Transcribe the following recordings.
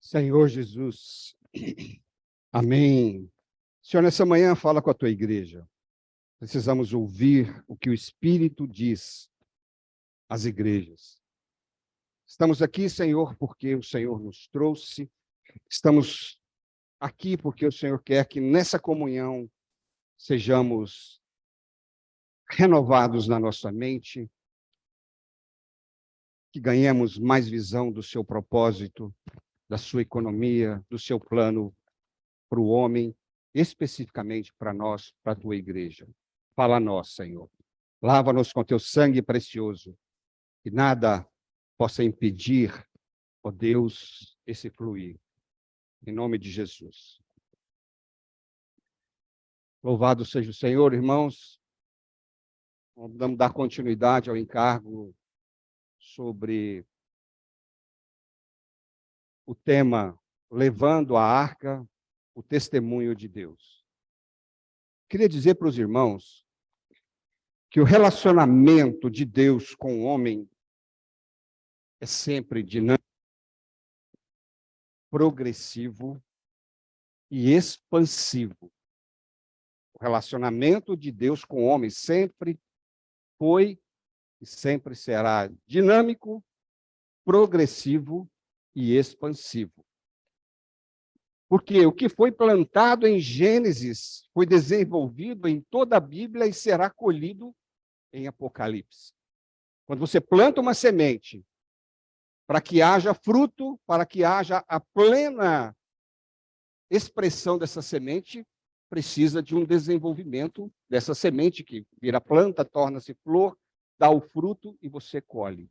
Senhor Jesus, amém. Senhor, nessa manhã fala com a tua igreja. Precisamos ouvir o que o Espírito diz às igrejas. Estamos aqui, Senhor, porque o Senhor nos trouxe. Estamos aqui porque o Senhor quer que nessa comunhão sejamos renovados na nossa mente, que ganhemos mais visão do seu propósito, da sua economia, do seu plano para o homem, especificamente para nós, para a tua igreja. Fala a nós, Senhor. Lava-nos com teu sangue precioso, que nada possa impedir, ó Deus, esse fluir. Em nome de Jesus. Louvado seja o Senhor, irmãos. Vamos dar continuidade ao encargo sobre o tema Levando a Arca, o Testemunho de Deus. Queria dizer para os irmãos que o relacionamento de Deus com o homem é sempre dinâmico, progressivo e expansivo. O relacionamento de Deus com o homem sempre foi e sempre será dinâmico, progressivo e expansivo. Porque o que foi plantado em Gênesis foi desenvolvido em toda a Bíblia e será colhido em Apocalipse. Quando você planta uma semente, para que haja fruto, para que haja a plena expressão dessa semente, precisa de um desenvolvimento dessa semente que vira planta, torna-se flor, dá o fruto e você colhe.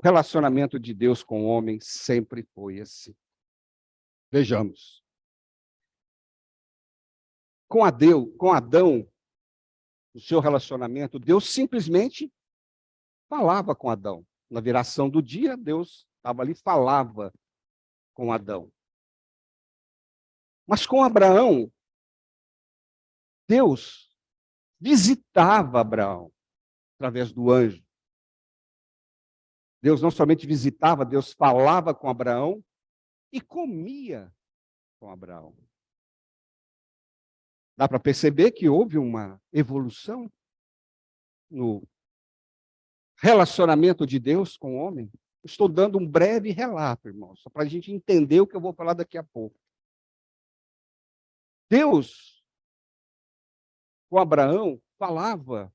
O relacionamento de Deus com o homem sempre foi assim. Vejamos. Com Adão, no seu relacionamento, Deus simplesmente falava com Adão. Na viração do dia, Deus estava ali, falava com Adão. Mas com Abraão, Deus visitava Abraão através do anjo. Deus não somente visitava, Deus falava com Abraão e comia com Abraão. Dá para perceber que houve uma evolução no relacionamento de Deus com o homem. Estou dando um breve relato, irmãos, só para a gente entender o que eu vou falar daqui a pouco. Deus, com Abraão, falava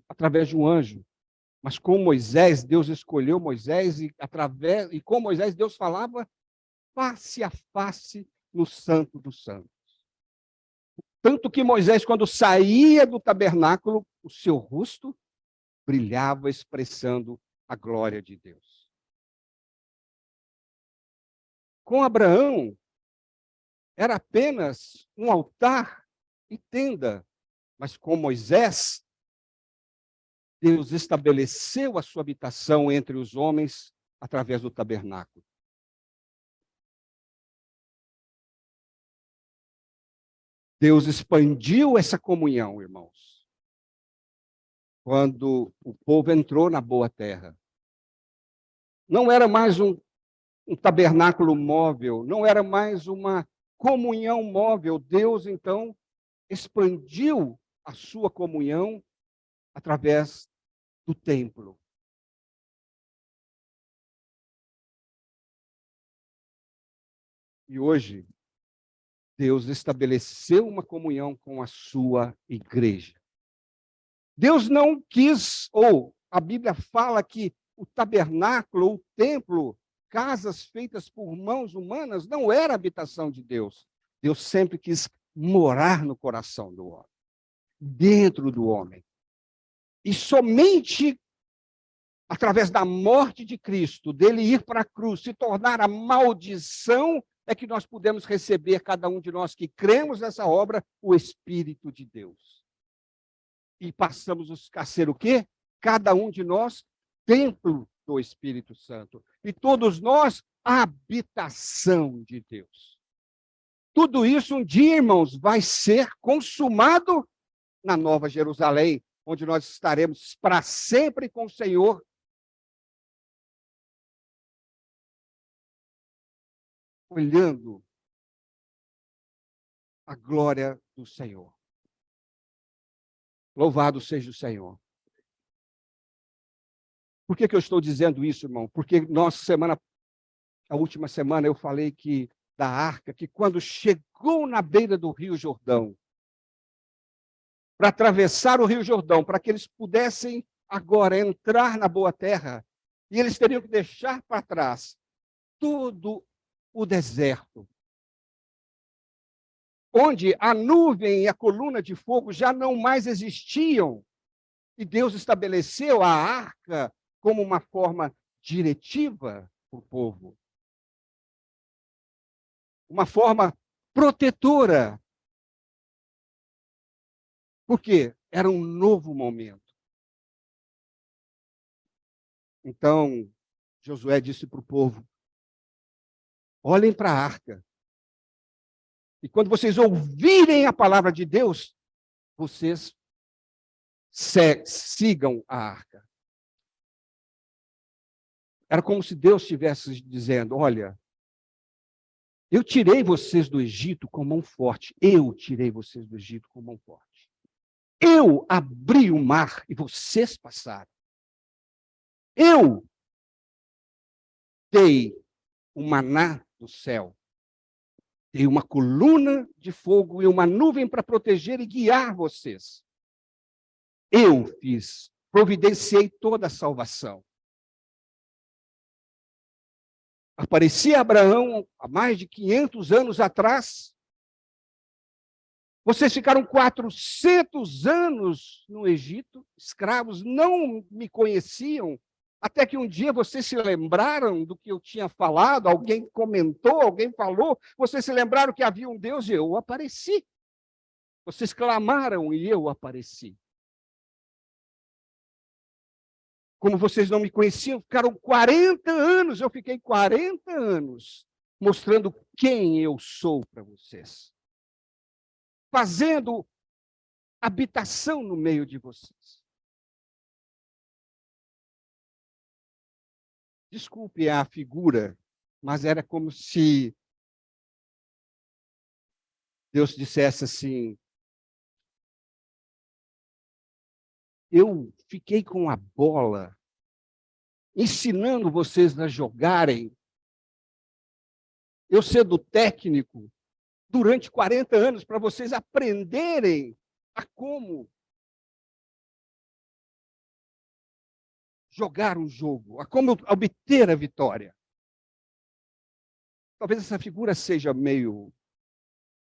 através de um anjo, mas com Moisés, Deus escolheu Moisés e com Moisés Deus falava face a face no Santo dos Santos. Tanto que Moisés, quando saía do tabernáculo, o seu rosto brilhava expressando a glória de Deus. Com Abraão, era apenas um altar e tenda, mas com Moisés, Deus estabeleceu a sua habitação entre os homens através do tabernáculo. Deus expandiu essa comunhão, irmãos, quando o povo entrou na boa terra. Não era mais um tabernáculo móvel, não era mais uma comunhão móvel. Deus, então, expandiu a sua comunhão através do templo. E hoje, Deus estabeleceu uma comunhão com a sua igreja. Deus não quis, ou a Bíblia fala que o tabernáculo, o templo, casas feitas por mãos humanas, não era a habitação de Deus. Deus sempre quis morar no coração do homem, dentro do homem. E somente através da morte de Cristo, dele ir para a cruz, se tornar a maldição, é que nós podemos receber, cada um de nós que cremos nessa obra, o Espírito de Deus. E passamos a ser o quê? Cada um de nós, templo do Espírito Santo. E todos nós, a habitação de Deus. Tudo isso um dia, irmãos, vai ser consumado na Nova Jerusalém, onde nós estaremos para sempre com o Senhor. olhando a glória do Senhor. Louvado seja o Senhor. Por que eu estou dizendo isso, irmão? Porque a última semana eu falei da arca, que quando chegou na beira do Rio Jordão, para atravessar o Rio Jordão, para que eles pudessem agora entrar na boa terra, e eles teriam que deixar para trás todo o deserto, onde a nuvem e a coluna de fogo já não mais existiam, e Deus estabeleceu a arca como uma forma diretiva para o povo, uma forma protetora, porque era um novo momento. Então, Josué disse para o povo: olhem para a arca, e quando vocês ouvirem a palavra de Deus, vocês sigam a arca. Era como se Deus estivesse dizendo: olha, eu tirei vocês do Egito com mão forte. Eu tirei vocês do Egito com mão forte. Eu abri o mar e vocês passaram. Eu dei o maná do céu. Dei uma coluna de fogo e uma nuvem para proteger e guiar vocês. Eu providenciei toda a salvação. Aparecia Abraão há mais de 500 anos atrás. Vocês ficaram 400 anos no Egito, escravos, não me conheciam, até que um dia vocês se lembraram do que eu tinha falado, alguém comentou, alguém falou, vocês se lembraram que havia um Deus e eu apareci. Vocês clamaram e eu apareci. Como vocês não me conheciam, ficaram 40 anos, eu fiquei 40 anos mostrando quem eu sou para vocês. Fazendo habitação no meio de vocês. Desculpe a figura, mas era como se Deus dissesse assim: eu fiquei com a bola, ensinando vocês a jogarem, eu sendo técnico, durante 40 anos, para vocês aprenderem a como jogar um jogo, a como obter a vitória. Talvez essa figura seja meio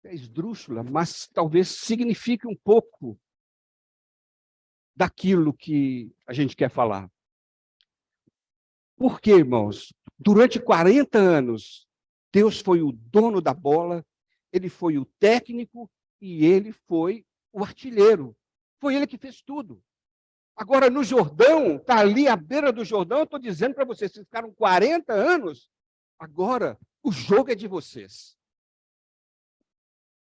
esdrúxula, mas talvez signifique um pouco daquilo que a gente quer falar. Por quê, irmãos? Durante 40 anos, Deus foi o dono da bola, ele foi o técnico e ele foi o artilheiro. Foi ele que fez tudo. Agora, no Jordão, está ali à beira do Jordão, eu estou dizendo para vocês, vocês ficaram 40 anos, agora o jogo é de vocês.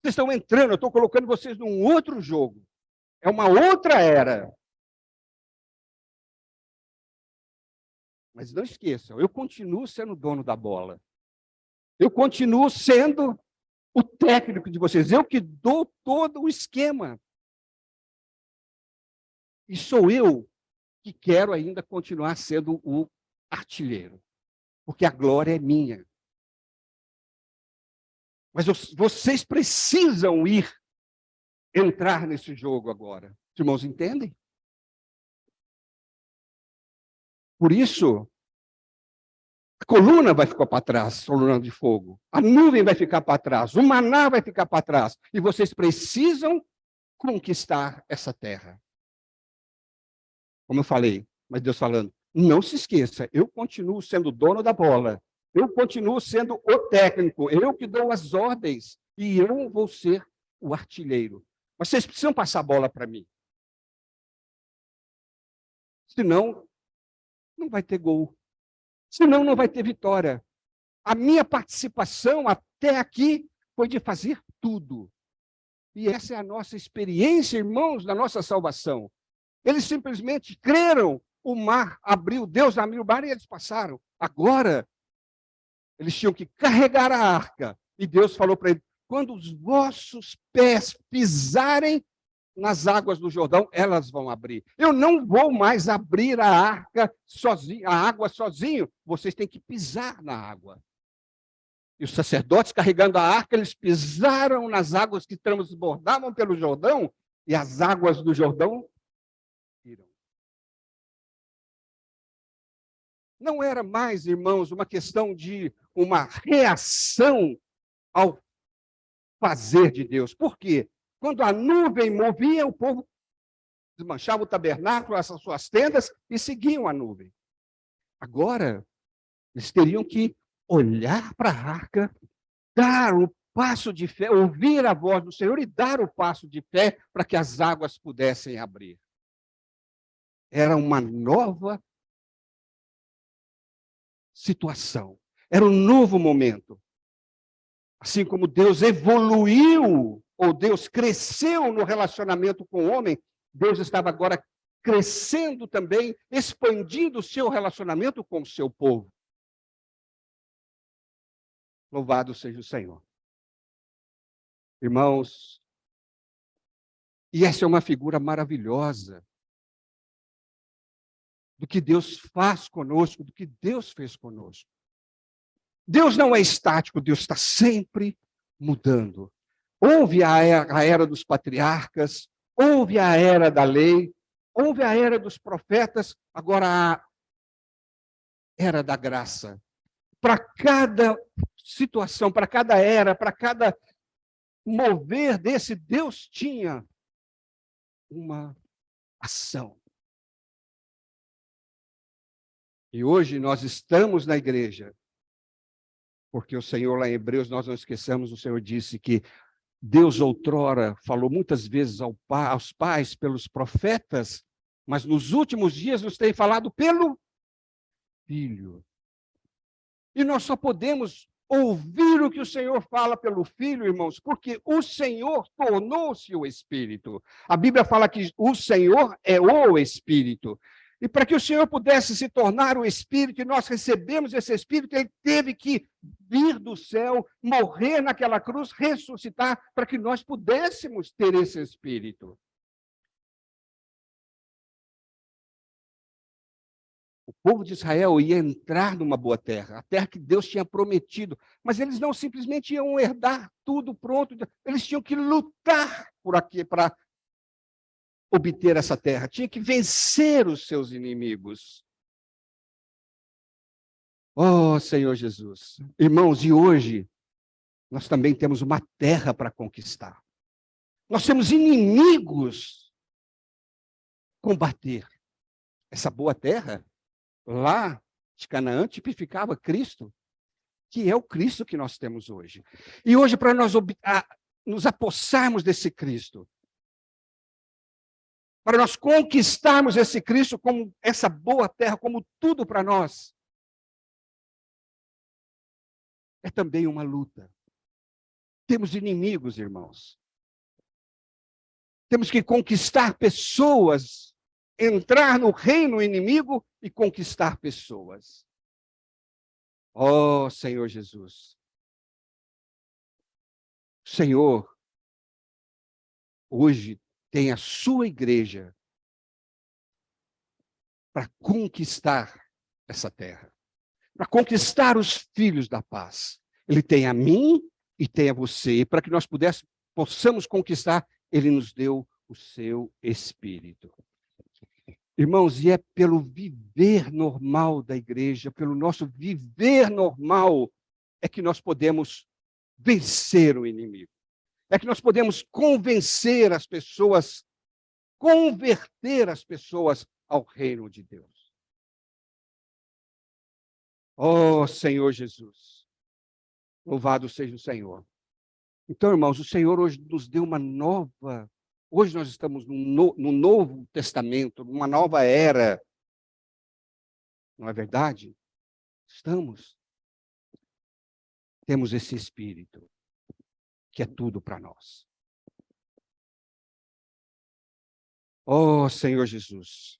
Vocês estão entrando, eu estou colocando vocês num outro jogo. É uma outra era. Mas não esqueçam, eu continuo sendo dono da bola. Eu continuo sendo o técnico de vocês. Eu que dou todo o esquema. E sou eu que quero ainda continuar sendo o artilheiro. Porque a glória é minha. Mas vocês precisam entrar nesse jogo agora. Os irmãos entendem? Por isso, a coluna vai ficar para trás, coluna de fogo. A nuvem vai ficar para trás. O maná vai ficar para trás. E vocês precisam conquistar essa terra. Como eu falei, mas Deus falando, não se esqueça, eu continuo sendo dono da bola. Eu continuo sendo o técnico. Eu que dou as ordens. E eu vou ser o artilheiro. Mas vocês precisam passar a bola para mim. Senão, não vai ter gol. Senão, não vai ter vitória. A minha participação até aqui foi de fazer tudo. E essa é a nossa experiência, irmãos, da nossa salvação. Eles simplesmente creram, o mar abriu, Deus abriu o mar e eles passaram. Agora, Eles tinham que carregar a arca. E Deus falou para eles: quando os vossos pés pisarem nas águas do Jordão, elas vão abrir. Eu não vou mais abrir a arca sozinho, a água sozinho. Vocês têm que pisar na água. E os sacerdotes, carregando a arca, eles pisaram nas águas que transbordavam pelo Jordão, e as águas do Jordão viram. Não era mais, irmãos, uma questão de uma reação ao fazer de Deus. Por quê? Quando a nuvem movia, o povo desmanchava o tabernáculo, as suas tendas, e seguiam a nuvem. Agora, eles teriam que olhar para a arca, dar o passo de fé, ouvir a voz do Senhor e dar o passo de fé para que as águas pudessem abrir. Era uma nova situação, era um novo momento. Assim como Deus evoluiu, ou Deus cresceu no relacionamento com o homem, Deus estava agora crescendo também, expandindo o seu relacionamento com o seu povo. Louvado seja o Senhor. Irmãos, e essa é uma figura maravilhosa do que Deus faz conosco, do que Deus fez conosco. Deus não é estático, Deus está sempre mudando. Houve a era dos patriarcas, houve a era da lei, houve a era dos profetas, agora a era da graça. Para cada situação, para cada era, para cada mover desse, Deus tinha uma ação. E hoje nós estamos na igreja, porque o Senhor, lá em Hebreus, nós não esqueçamos, o Senhor disse que Deus outrora falou muitas vezes aos pais pelos profetas, mas nos últimos dias nos tem falado pelo Filho. E nós só podemos ouvir o que o Senhor fala pelo Filho, irmãos, porque o Senhor tornou-se o Espírito. A Bíblia fala que o Senhor é o Espírito. E para que o Senhor pudesse se tornar o Espírito, e nós recebemos esse Espírito, ele teve que vir do céu, morrer naquela cruz, ressuscitar, para que nós pudéssemos ter esse Espírito. O povo de Israel ia entrar numa boa terra, a terra que Deus tinha prometido, mas eles não simplesmente iam herdar tudo pronto, eles tinham que lutar por aqui para obter essa terra, tinha que vencer os seus inimigos. Oh, Senhor Jesus. Irmãos, e hoje nós também temos uma terra para conquistar. Nós temos inimigos combater. Essa boa terra, lá de Canaã, tipificava Cristo, que é o Cristo que nós temos hoje. E hoje, para nós nos apossarmos desse Cristo, para nós conquistarmos esse Cristo como essa boa terra, como tudo para nós, é também uma luta. Temos inimigos, irmãos. Temos que conquistar pessoas, entrar no reino inimigo e conquistar pessoas. Oh, Senhor Jesus. O Senhor, hoje, tem a sua igreja para conquistar essa terra, para conquistar os filhos da paz. Ele tem a mim e tem a você, e para que nós possamos conquistar, ele nos deu o seu Espírito. Irmãos, e é pelo viver normal da igreja, pelo nosso viver normal, é que nós podemos vencer o inimigo. É que nós podemos convencer as pessoas, converter as pessoas ao reino de Deus. Oh, Senhor Jesus. Louvado seja o Senhor. Então, irmãos, o Senhor hoje nos deu uma nova. Hoje nós estamos no Novo Testamento, numa nova era. Não é verdade? Estamos. Temos esse Espírito, que é tudo para nós. Oh, Senhor Jesus.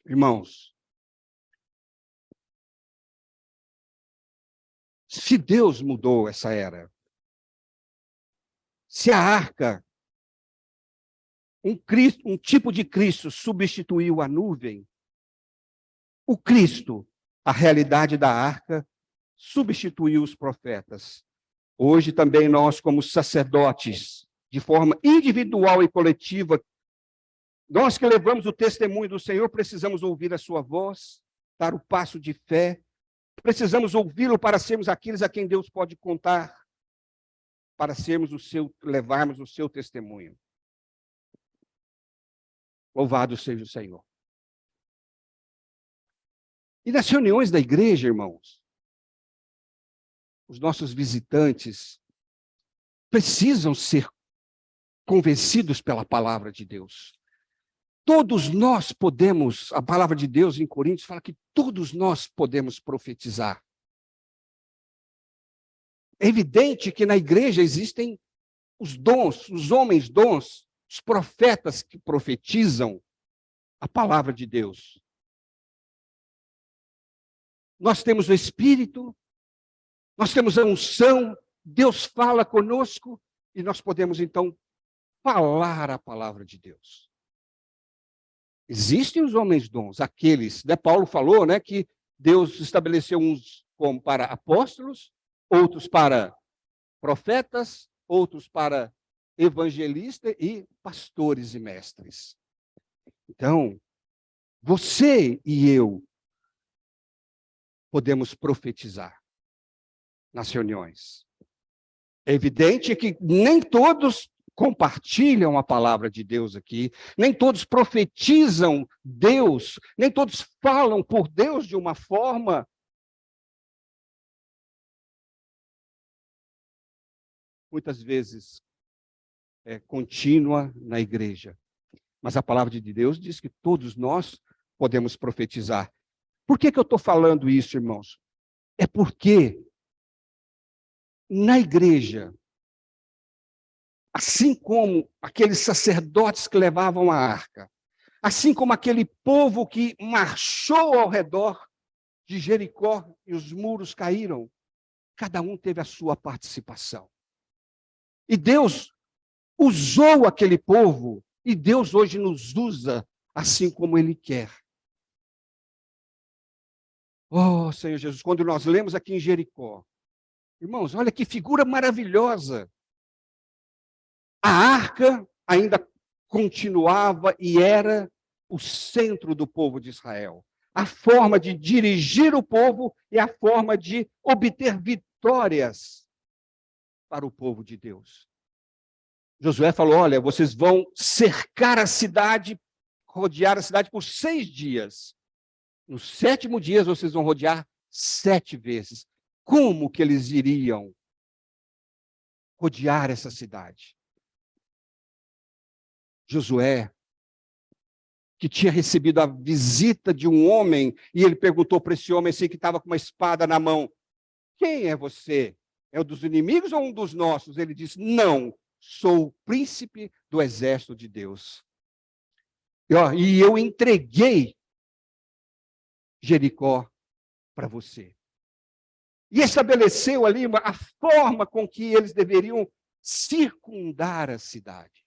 Irmãos, Se Deus mudou essa era, se a arca, um tipo de Cristo substituiu a nuvem, o Cristo, a realidade da arca, substituiu os profetas. Hoje também nós, como sacerdotes, de forma individual e coletiva, nós que levamos o testemunho do Senhor, precisamos ouvir a sua voz, dar o passo de fé, precisamos ouvi-lo para sermos aqueles a quem Deus pode contar, para levarmos o seu testemunho. Louvado seja o Senhor. E nas reuniões da igreja, irmãos, os nossos visitantes precisam ser convencidos pela palavra de Deus. Todos nós podemos, a palavra de Deus em Coríntios fala que todos nós podemos profetizar. É evidente que na igreja existem os dons, os homens dons, os profetas que profetizam a palavra de Deus. Nós temos o Espírito, nós temos a unção, Deus fala conosco e nós podemos então falar a palavra de Deus. Existem os homens dons, aqueles, Paulo falou, que Deus estabeleceu uns como para apóstolos, outros para profetas, outros para evangelistas e pastores e mestres. Então, você e eu podemos profetizar nas reuniões. É evidente que nem todos compartilham a palavra de Deus aqui, nem todos profetizam Deus, nem todos falam por Deus de uma forma muitas vezes contínua na igreja. Mas a palavra de Deus diz que todos nós podemos profetizar. Por que eu estou falando isso, irmãos? É porque na igreja, assim como aqueles sacerdotes que levavam a arca, assim como aquele povo que marchou ao redor de Jericó e os muros caíram, cada um teve a sua participação. E Deus usou aquele povo, e Deus hoje nos usa assim como Ele quer. Oh, Senhor Jesus, quando nós lemos aqui em Jericó, irmãos, olha que figura maravilhosa. A arca ainda continuava e era o centro do povo de Israel. A forma de dirigir o povo e a forma de obter vitórias para o povo de Deus. Josué falou, olha, vocês vão cercar a cidade, rodear a cidade por 6 dias. No 7º dia, vocês vão rodear 7 vezes. Como que eles iriam rodear essa cidade? Josué, que tinha recebido a visita de um homem, e ele perguntou para esse homem assim, que estava com uma espada na mão, quem é você? É um dos inimigos ou um dos nossos? Ele disse, não, sou o príncipe do exército de Deus. E eu entreguei Jericó para você. E estabeleceu ali a forma com que eles deveriam circundar a cidade.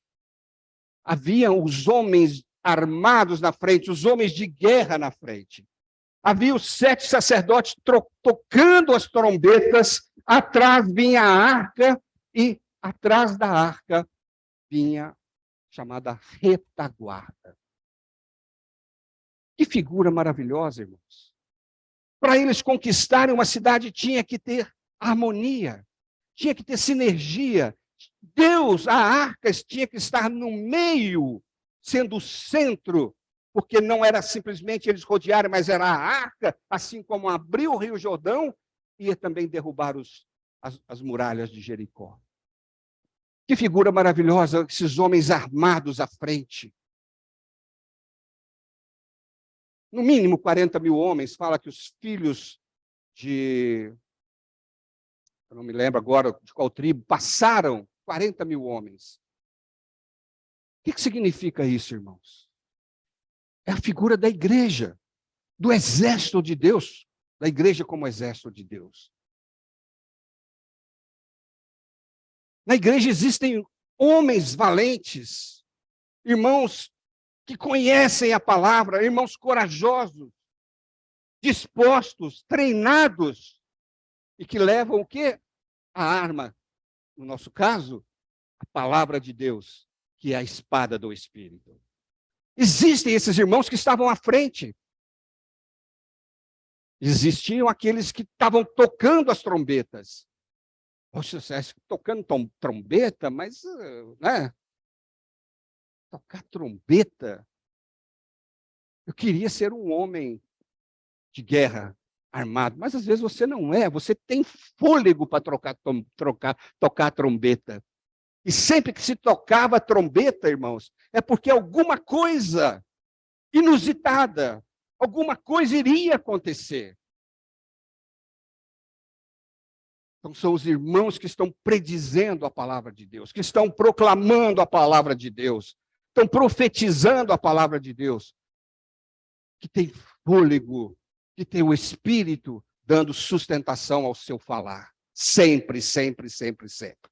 Haviam os homens armados na frente, os homens de guerra na frente. Havia os 7 sacerdotes tocando as trombetas, atrás vinha a arca, e atrás da arca vinha a chamada retaguarda. Que figura maravilhosa, irmãos. Para eles conquistarem uma cidade, tinha que ter harmonia, tinha que ter sinergia. Deus, a arca tinha que estar no meio, sendo o centro, porque não era simplesmente eles rodearem, mas era a arca, assim como abriu o Rio Jordão, ia também derrubar as muralhas de Jericó. Que figura maravilhosa, esses homens armados à frente. No mínimo 40 mil homens, fala que os filhos eu não me lembro agora de qual tribo, passaram 40 mil homens. O que significa isso, irmãos? É a figura da igreja, do exército de Deus, da igreja como exército de Deus. Na igreja existem homens valentes, irmãos que conhecem a palavra, irmãos corajosos, dispostos, treinados, e que levam o quê? A arma, no nosso caso, a palavra de Deus, que é a espada do Espírito. Existem esses irmãos que estavam à frente. Existiam aqueles que estavam tocando as trombetas. Poxa, você acha que tocando trombeta, mas, né? Tocar trombeta. Eu queria ser um homem de guerra armado, mas às vezes você não é, você tem fôlego para tocar trombeta. E sempre que se tocava trombeta, irmãos, é porque alguma coisa inusitada, alguma coisa iria acontecer. Então, são os irmãos que estão predizendo a palavra de Deus, que estão proclamando a palavra de Deus, estão profetizando a palavra de Deus, que tem fôlego, que tem o Espírito dando sustentação ao seu falar. Sempre, sempre, sempre, sempre.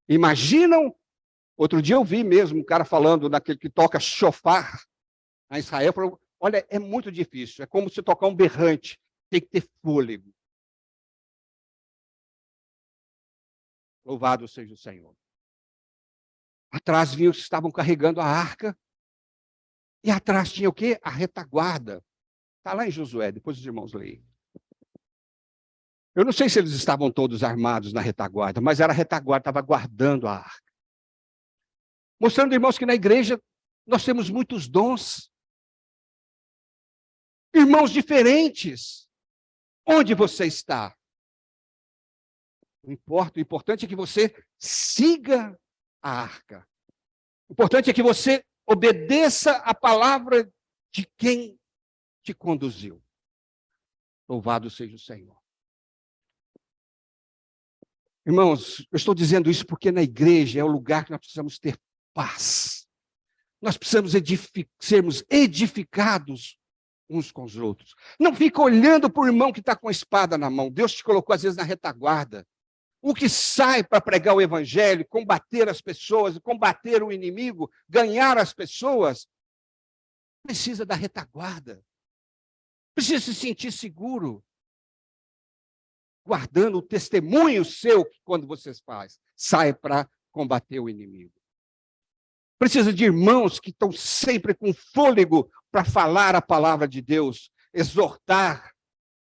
Imaginam, outro dia eu vi mesmo um cara falando daquele que toca shofar na Israel, falou, olha, é muito difícil, é como se tocar um berrante, tem que ter fôlego. Louvado seja o Senhor. Atrás viu que estavam carregando a arca, e atrás tinha o quê? A retaguarda. Está lá em Josué, depois os irmãos leem. Eu não sei se eles estavam todos armados na retaguarda, mas era a retaguarda, estava guardando a arca. Mostrando, irmãos, que na igreja nós temos muitos dons. Irmãos diferentes. Onde você está? Não importa, o importante é que você siga a arca. O importante é que você obedeça a palavra de quem te conduziu. Louvado seja o Senhor. Irmãos, eu estou dizendo isso porque na igreja é o lugar que nós precisamos ter paz. Nós precisamos sermos edificados uns com os outros. Não fica olhando para o irmão que está com a espada na mão. Deus te colocou às vezes na retaguarda. O que sai para pregar o evangelho, combater as pessoas, combater o inimigo, ganhar as pessoas, precisa da retaguarda. Precisa se sentir seguro. Guardando o testemunho seu que quando você sai para combater o inimigo. Precisa de irmãos que estão sempre com fôlego para falar a palavra de Deus, exortar,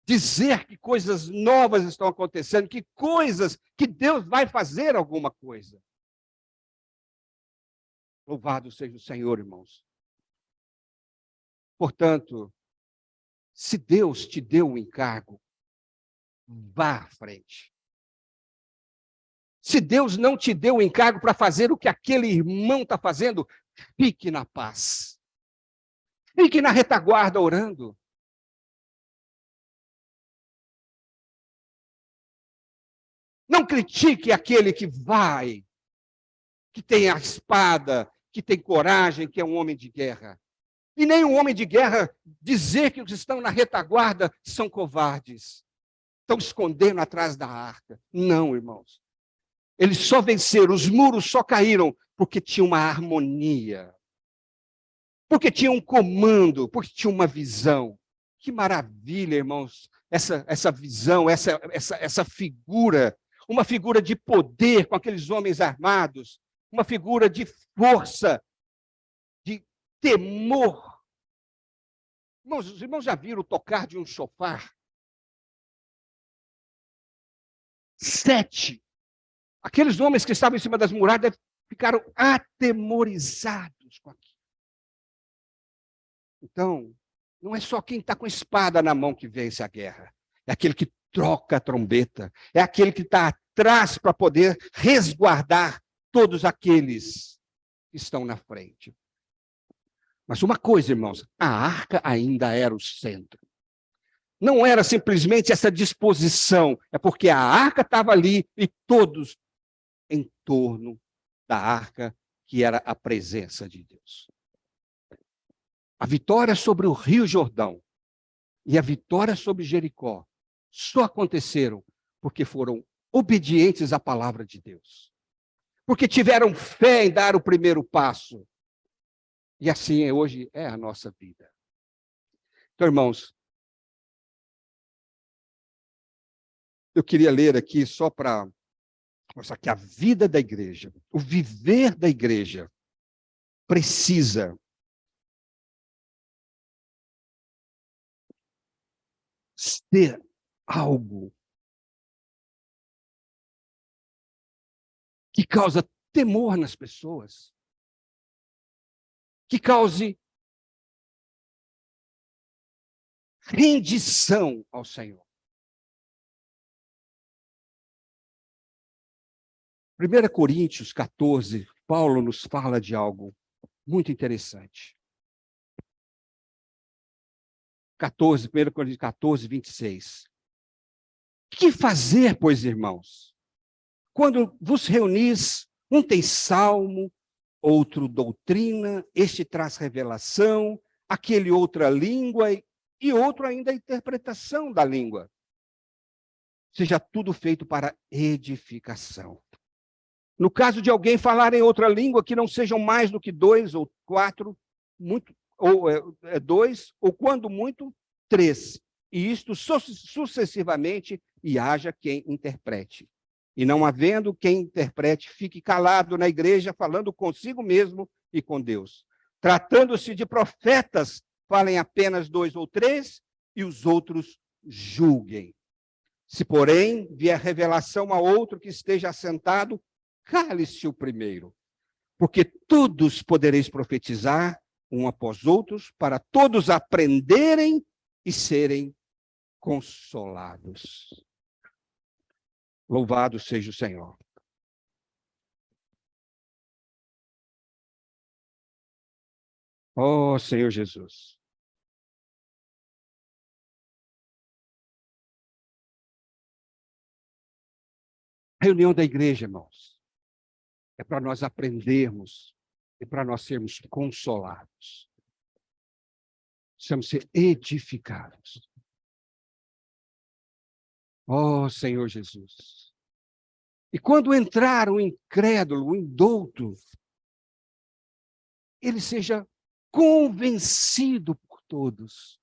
dizer que coisas novas estão acontecendo, que coisas que Deus vai fazer alguma coisa. Louvado seja o Senhor, irmãos. Portanto, se Deus te deu um encargo, vá à frente. Se Deus não te deu o encargo para fazer o que aquele irmão está fazendo, fique na paz. Fique na retaguarda orando. Não critique aquele que vai, que tem a espada, que tem coragem, que é um homem de guerra. E nem um homem de guerra dizer que os que estão na retaguarda são covardes. Estão escondendo atrás da arca. Não, irmãos. Eles só venceram, os muros só caíram porque tinha uma harmonia. Porque tinha um comando, porque tinha uma visão. Que maravilha, irmãos, essa visão, essa figura. Uma figura de poder com aqueles homens armados. Uma figura de força, de temor. Irmãos, os irmãos já viram tocar de um chofar? 7. Aqueles homens que estavam em cima das muralhas ficaram atemorizados com aquilo. Então, não é só quem está com a espada na mão que vence a guerra. É aquele que troca a trombeta. É aquele que está atrás para poder resguardar todos aqueles que estão na frente. Mas uma coisa, irmãos, a arca ainda era o centro. Não era simplesmente essa disposição, é porque a arca estava ali e todos em torno da arca, que era a presença de Deus. A vitória sobre o Rio Jordão e a vitória sobre Jericó só aconteceram porque foram obedientes à palavra de Deus. porque tiveram fé em dar o primeiro passo. E assim hoje é a nossa vida. Então, irmãos, eu queria ler aqui só para mostrar que a vida da igreja, o viver da igreja, precisa ser algo que causa temor nas pessoas, que cause rendição ao Senhor. 1 Coríntios 14, Paulo nos fala de algo muito interessante. 1 Coríntios 14, 26. Que fazer, pois, irmãos? Quando vos reunis, um tem salmo, outro doutrina, este traz revelação, aquele outra língua e outro ainda a interpretação da língua. Seja tudo feito para edificação. No caso de alguém falar em outra língua, que não sejam mais do que 2 ou 4, ou 2, ou quando muito, 3. E isto sucessivamente, e haja quem interprete. E não havendo quem interprete, fique calado na igreja, falando consigo mesmo e com Deus. Tratando-se de profetas, falem apenas 2 ou 3, e os outros julguem. Se, porém, vier revelação a outro que esteja assentado, cale-se o primeiro, porque todos podereis profetizar, um após outros, para todos aprenderem e serem consolados. Louvado seja o Senhor. Oh, Senhor Jesus. Reunião da igreja, irmãos, é para nós aprendermos e para nós sermos consolados. Precisamos ser edificados. Oh, Senhor Jesus. E quando entrar o incrédulo, o indouto, ele seja convencido por todos.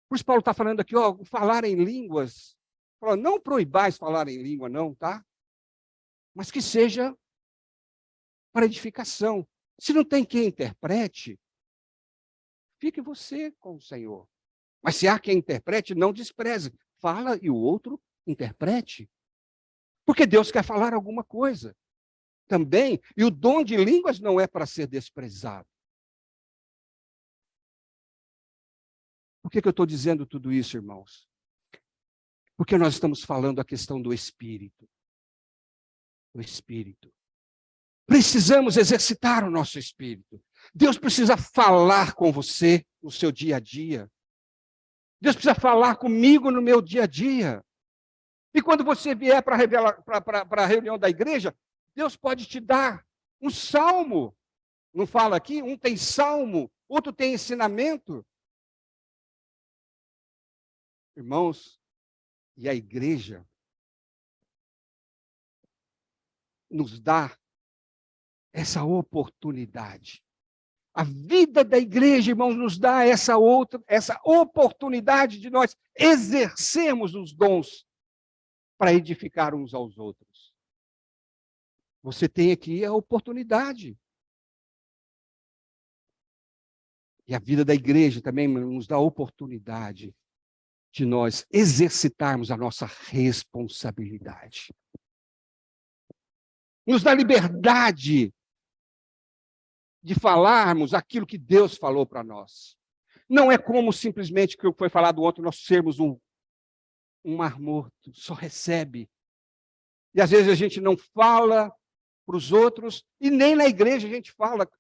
Por isso Paulo está falando aqui, falar em línguas. Não proibais falar em língua, não, tá? Mas que seja para edificação. Se não tem quem interprete, fique você com o Senhor. Mas se há quem interprete, não despreze. Fala e o outro interprete. Porque Deus quer falar alguma coisa também. E o dom de línguas não é para ser desprezado. Por que eu estou dizendo tudo isso, irmãos? Porque nós estamos falando a questão do Espírito. O Espírito. Precisamos exercitar o nosso Espírito. Deus precisa falar com você no seu dia a dia. Deus precisa falar comigo no meu dia a dia. E quando você vier para a reunião da igreja, Deus pode te dar um salmo. Não fala aqui? Um tem salmo, outro tem ensinamento. Irmãos, e a igreja nos dá essa oportunidade. A vida da igreja, irmãos, nos dá essa oportunidade de nós exercermos os dons para edificar uns aos outros. Você tem aqui a oportunidade. E a vida da igreja também nos dá a oportunidade de nós exercitarmos a nossa responsabilidade. Nos dá liberdade de falarmos aquilo que Deus falou para nós. Não é como simplesmente o que foi falado ontem, nós sermos um mar morto, só recebe. E às vezes a gente não fala para os outros, e nem na igreja a gente fala.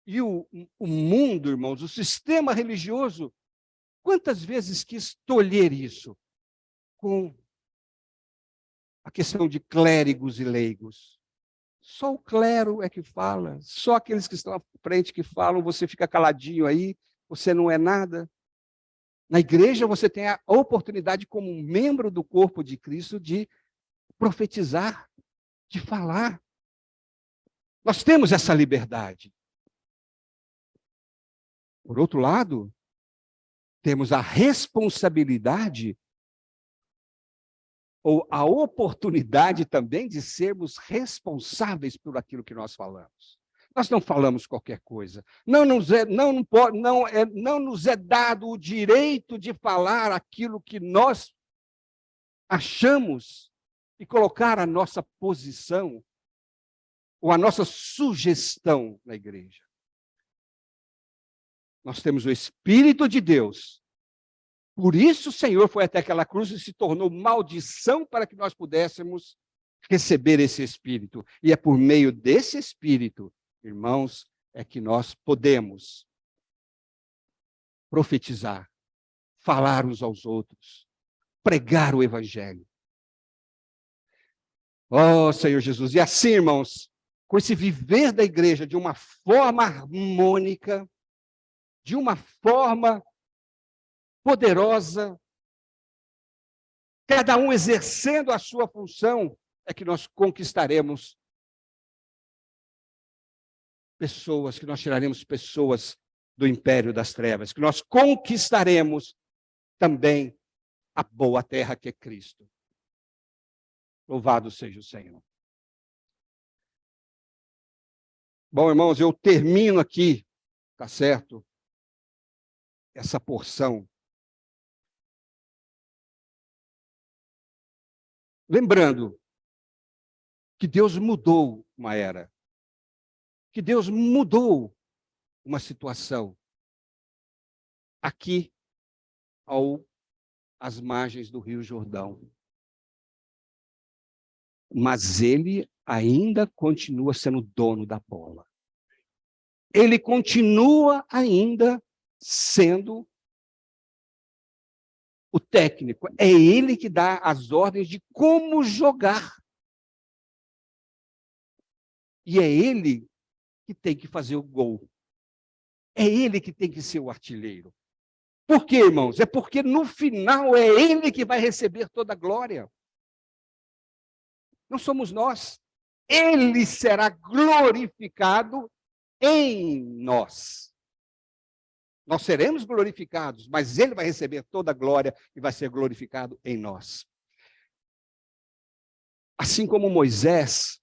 E o mundo, irmãos, o sistema religioso, quantas vezes quis tolher isso? Com a questão de clérigos e leigos. Só o clero é que fala, só aqueles que estão à frente que falam, você fica caladinho aí, você não é nada. Na igreja você tem a oportunidade, como um membro do corpo de Cristo, de profetizar, de falar. Nós temos essa liberdade. Por outro lado, temos a responsabilidade ou a oportunidade também de sermos responsáveis por aquilo que nós falamos. Nós não falamos qualquer coisa. Não nos é dado o direito de falar aquilo que nós achamos e colocar a nossa posição ou a nossa sugestão na igreja. Nós temos o Espírito de Deus. Por isso o Senhor foi até aquela cruz e se tornou maldição para que nós pudéssemos receber esse Espírito. E é por meio desse Espírito, irmãos, é que nós podemos profetizar, falar uns aos outros, pregar o Evangelho. Oh, Senhor Jesus. E assim, irmãos, com esse viver da igreja de uma forma harmônica, de uma forma poderosa, cada um exercendo a sua função, é que nós conquistaremos pessoas, que nós tiraremos pessoas do império das trevas, que nós conquistaremos também a boa terra que é Cristo. Louvado seja o Senhor. Bom, irmãos, eu termino aqui, tá certo? Essa porção. Lembrando que Deus mudou uma era, que Deus mudou uma situação aqui às margens do Rio Jordão. Mas ele ainda continua sendo dono da bola. Ele continua ainda sendo o técnico. É ele que dá as ordens de como jogar. E é ele que tem que fazer o gol. É ele que tem que ser o artilheiro. Por quê, irmãos? É porque no final é ele que vai receber toda a glória. Não somos nós. Ele será glorificado em nós. Nós seremos glorificados, mas ele vai receber toda a glória e vai ser glorificado em nós. Assim como Moisés,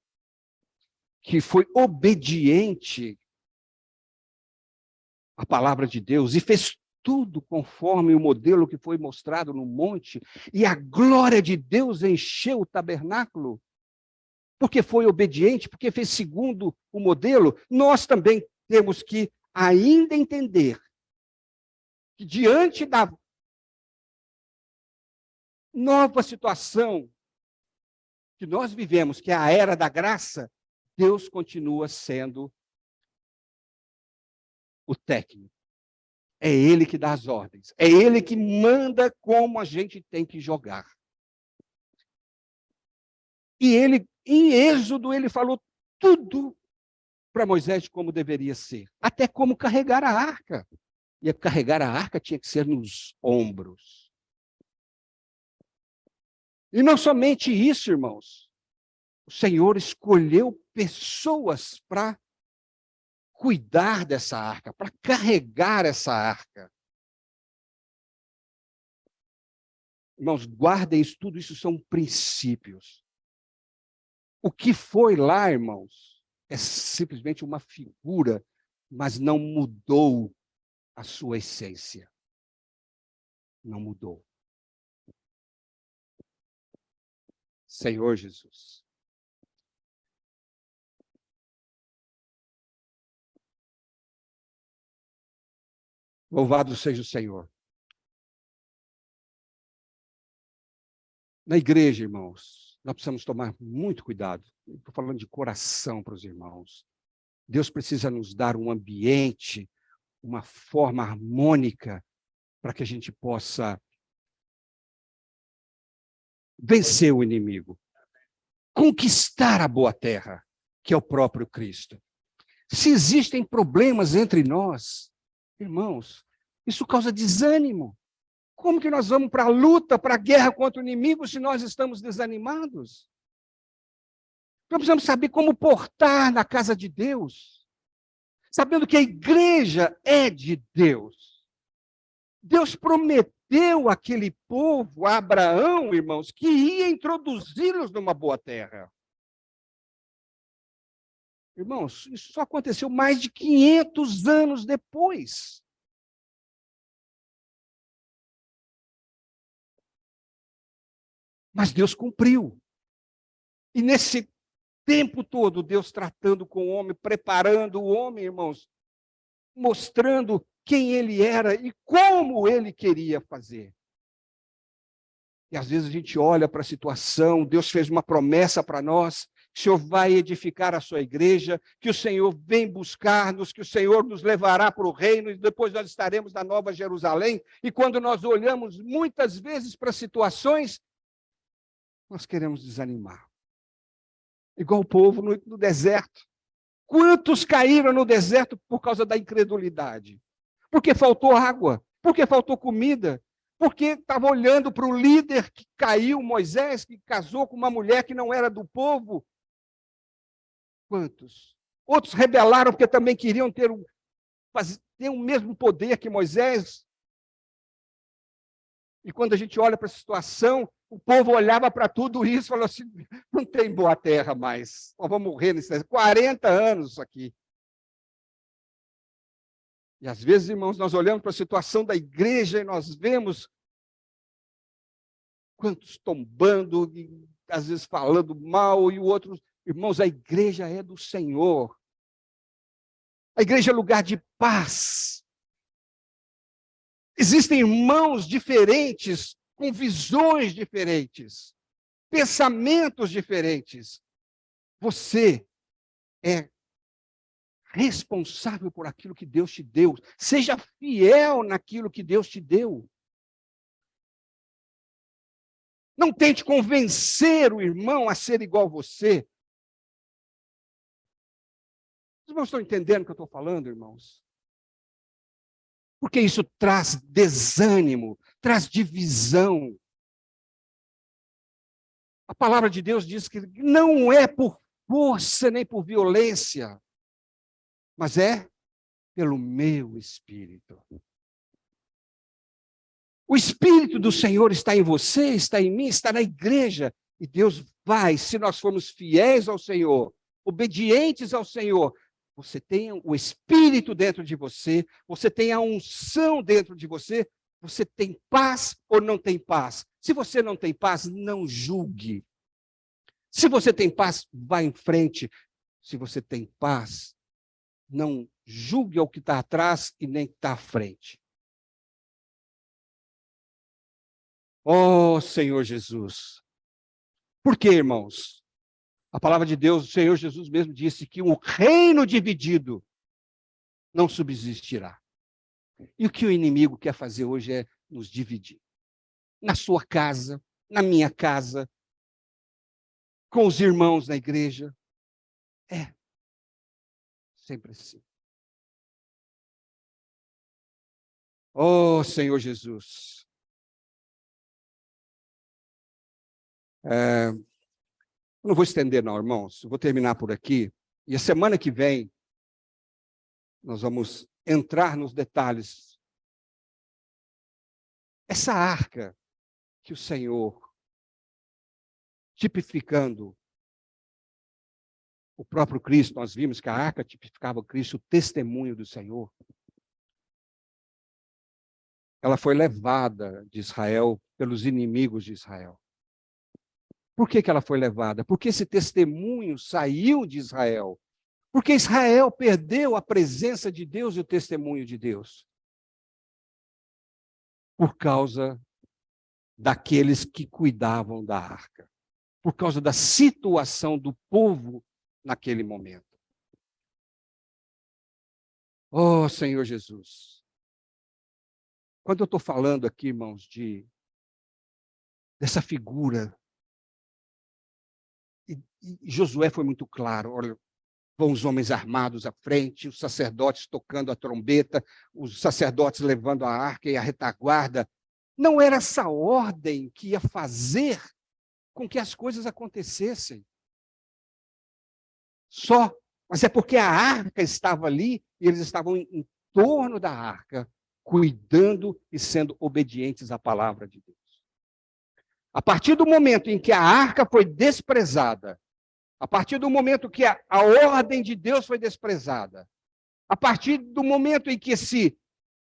que foi obediente à palavra de Deus e fez tudo conforme o modelo que foi mostrado no monte, e a glória de Deus encheu o tabernáculo, porque foi obediente, porque fez segundo o modelo, nós também temos que ainda entender que diante da nova situação que nós vivemos, que é a era da graça, Deus continua sendo o técnico. É ele que dá as ordens. É ele que manda como a gente tem que jogar. E ele, em Êxodo, ele falou tudo para Moisés de como deveria ser. Até como carregar a arca. E carregar a arca tinha que ser nos ombros. E não somente isso, irmãos. O Senhor escolheu pessoas para cuidar dessa arca, para carregar essa arca. Irmãos, guardem isso, tudo isso são princípios. O que foi lá, irmãos, é simplesmente uma figura, mas não mudou a sua essência. Não mudou. Senhor Jesus. Louvado seja o Senhor. Na igreja, irmãos, nós precisamos tomar muito cuidado. Estou falando de coração para os irmãos. Deus precisa nos dar um ambiente, uma forma harmônica para que a gente possa vencer o inimigo, conquistar a boa terra, que é o próprio Cristo. Se existem problemas entre nós, irmãos, isso causa desânimo. Como que nós vamos para a luta, para a guerra contra o inimigo, se nós estamos desanimados? Nós precisamos saber como portar na casa de Deus, sabendo que a igreja é de Deus. Deus prometeu àquele povo, a Abraão, irmãos, que ia introduzi-los numa boa terra. Irmãos, isso só aconteceu mais de 500 anos depois. Mas Deus cumpriu. E nesse tempo todo, Deus tratando com o homem, preparando o homem, irmãos, mostrando quem ele era e como ele queria fazer. E às vezes a gente olha para a situação, Deus fez uma promessa para nós, que o Senhor vai edificar a sua igreja, que o Senhor vem buscar-nos, que o Senhor nos levará para o reino, e depois nós estaremos na Nova Jerusalém. E quando nós olhamos muitas vezes para situações, nós queremos desanimar. Igual o povo no deserto. Quantos caíram no deserto por causa da incredulidade? Porque faltou água, porque faltou comida, porque estava olhando para o líder que caiu, Moisés, que casou com uma mulher que não era do povo. Quantos? Outros rebelaram porque também queriam ter o mesmo poder que Moisés. E quando a gente olha para a situação, o povo olhava para tudo isso e falou assim, não tem boa terra mais, nós vamos morrer nesse 40 anos isso aqui. E às vezes, irmãos, nós olhamos para a situação da igreja e nós vemos quantos tombando, e às vezes falando mal, e o outro, irmãos, a igreja é do Senhor. A igreja é lugar de paz. Existem irmãos diferentes, com visões diferentes, pensamentos diferentes. Você é responsável por aquilo que Deus te deu. Seja fiel naquilo que Deus te deu. Não tente convencer o irmão a ser igual a você. Os irmãos estão entendendo o que eu estou falando, irmãos? Porque isso traz desânimo, traz divisão. A palavra de Deus diz que não é por força nem por violência, mas é pelo meu Espírito. O Espírito do Senhor está em você, está em mim, está na igreja. E Deus vai, se nós formos fiéis ao Senhor, obedientes ao Senhor, você tem o Espírito dentro de você, você tem a unção dentro de você, você tem paz ou não tem paz? Se você não tem paz, não julgue. Se você tem paz, vá em frente. Se você tem paz, não julgue o que está atrás e nem está à frente. Oh, Senhor Jesus. Por quê, irmãos? A palavra de Deus, o Senhor Jesus mesmo disse que um reino dividido não subsistirá. E o que o inimigo quer fazer hoje é nos dividir. Na sua casa, na minha casa, com os irmãos na igreja. É. Sempre assim. Oh, Senhor Jesus. Não vou estender não, irmãos. Vou terminar por aqui. E a semana que vem, nós vamos entrar nos detalhes. Essa arca que o Senhor, tipificando o próprio Cristo, nós vimos que a arca tipificava o Cristo, o testemunho do Senhor. Ela foi levada de Israel pelos inimigos de Israel. Por que ela foi levada? Porque esse testemunho saiu de Israel. Porque Israel perdeu a presença de Deus e o testemunho de Deus. Por causa daqueles que cuidavam da arca. Por causa da situação do povo naquele momento. Oh, Senhor Jesus. Quando eu estou falando aqui, irmãos, dessa figura, e Josué foi muito claro, olha, vão os homens armados à frente, os sacerdotes tocando a trombeta, os sacerdotes levando a arca e a retaguarda. Não era essa ordem que ia fazer com que as coisas acontecessem. Só. Mas é porque a arca estava ali e eles estavam em torno da arca, cuidando e sendo obedientes à palavra de Deus. A partir do momento em que a arca foi desprezada, a partir do momento que a ordem de Deus foi desprezada, a partir do momento em que esse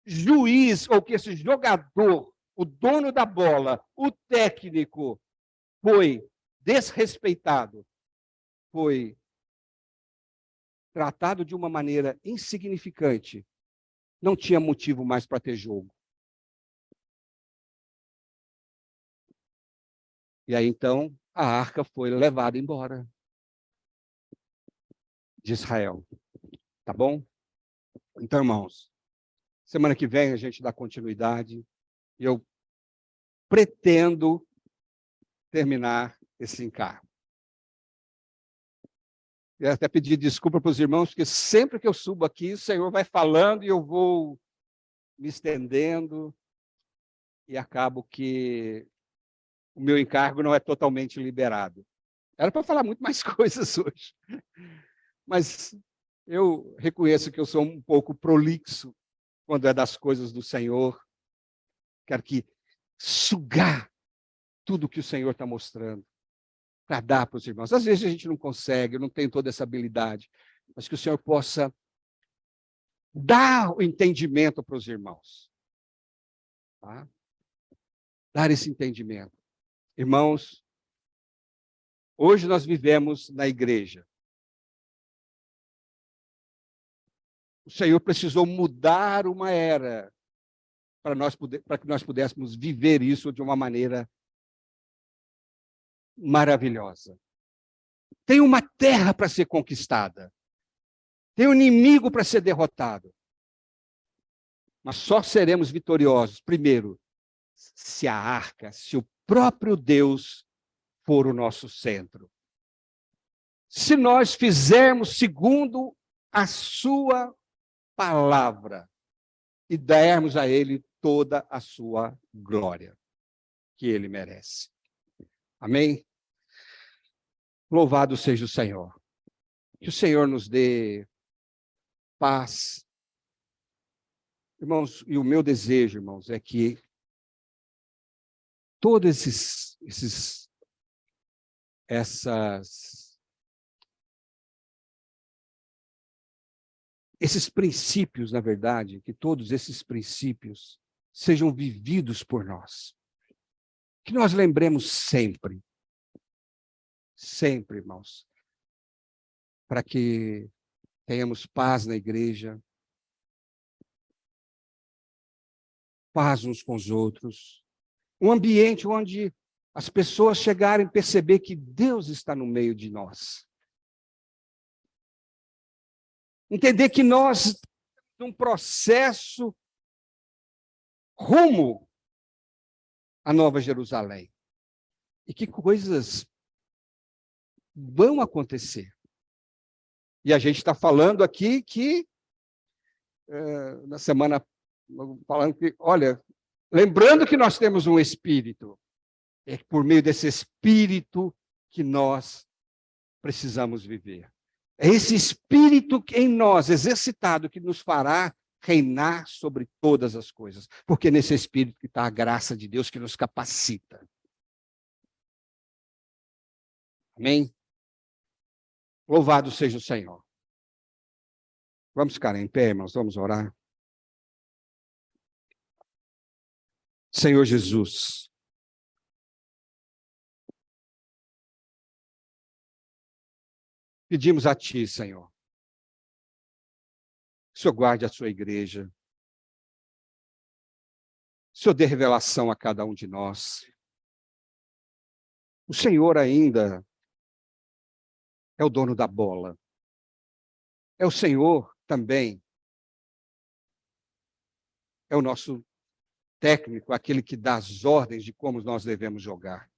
juiz ou que esse jogador, o dono da bola, o técnico, foi desrespeitado, foi tratado de uma maneira insignificante, não tinha motivo mais para ter jogo. E aí, então, a arca foi levada embora de Israel. Tá bom? Então, irmãos, semana que vem a gente dá continuidade e eu pretendo terminar esse encargo. Eu até pedi desculpa para os irmãos, porque sempre que eu subo aqui, o Senhor vai falando e eu vou me estendendo e acabo que o meu encargo não é totalmente liberado. Era para falar muito mais coisas hoje. Mas eu reconheço que eu sou um pouco prolixo quando é das coisas do Senhor. Quero sugar tudo que o Senhor está mostrando para dar para os irmãos. Às vezes a gente não consegue, não tem toda essa habilidade, mas que o Senhor possa dar o entendimento para os irmãos. Tá? Dar esse entendimento. Irmãos, hoje nós vivemos na igreja. O Senhor precisou mudar uma era para que nós pudéssemos viver isso de uma maneira maravilhosa. Tem uma terra para ser conquistada. Tem um inimigo para ser derrotado. Mas só seremos vitoriosos, primeiro, se a arca, se o próprio Deus for o nosso centro. Se nós fizermos segundo a sua palavra e dermos a ele toda a sua glória que ele merece. Amém? Louvado seja o Senhor. Que o Senhor nos dê paz. Irmãos, e o meu desejo, irmãos, é que todos esses princípios, na verdade, que todos esses princípios sejam vividos por nós. Que nós lembremos sempre, sempre, irmãos, para que tenhamos paz na igreja, paz uns com os outros, um ambiente onde as pessoas chegarem a perceber que Deus está no meio de nós. Entender que nós, num processo rumo à Nova Jerusalém, e que coisas vão acontecer. E a gente está falando aqui que, na semana, falando que, olha, lembrando que nós temos um Espírito, é por meio desse Espírito que nós precisamos viver. É esse Espírito em nós, exercitado, que nos fará reinar sobre todas as coisas. Porque nesse Espírito que está a graça de Deus que nos capacita. Amém? Louvado seja o Senhor. Vamos ficar em pé, irmãos, vamos orar. Senhor Jesus, pedimos a Ti, Senhor, que o Senhor guarde a sua igreja, que o Senhor dê revelação a cada um de nós. O Senhor ainda é o dono da bola. É o Senhor também. É o nosso técnico, aquele que dá as ordens de como nós devemos jogar.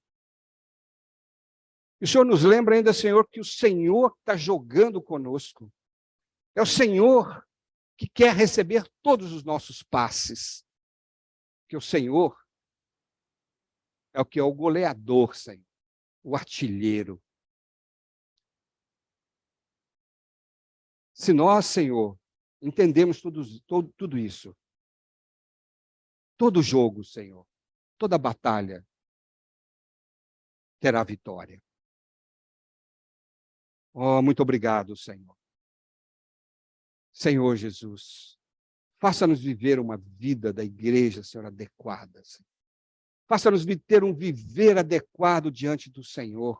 E o Senhor nos lembra ainda, Senhor, que o Senhor está jogando conosco. É o Senhor que quer receber todos os nossos passes. Que o Senhor é o que é o goleador, Senhor, o artilheiro. Se nós, Senhor, entendemos tudo isso, todo jogo, Senhor, toda batalha terá vitória. Oh, muito obrigado, Senhor. Senhor Jesus, faça-nos viver uma vida da igreja, Senhor, adequada. Senhor. Faça-nos ter um viver adequado diante do Senhor.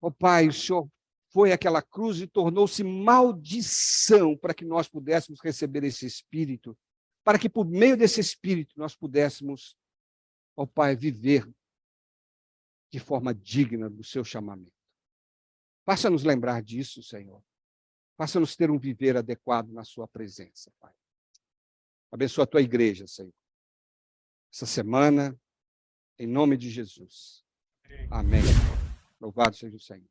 Oh, Pai, o Senhor foi àquela cruz e tornou-se maldição para que nós pudéssemos receber esse Espírito, para que por meio desse Espírito nós pudéssemos, ó Pai, viver de forma digna do seu chamamento. Faça-nos lembrar disso, Senhor. Faça-nos ter um viver adequado na sua presença, Pai. Abençoa a tua igreja, Senhor. Essa semana, em nome de Jesus. Amém. Louvado seja o Senhor.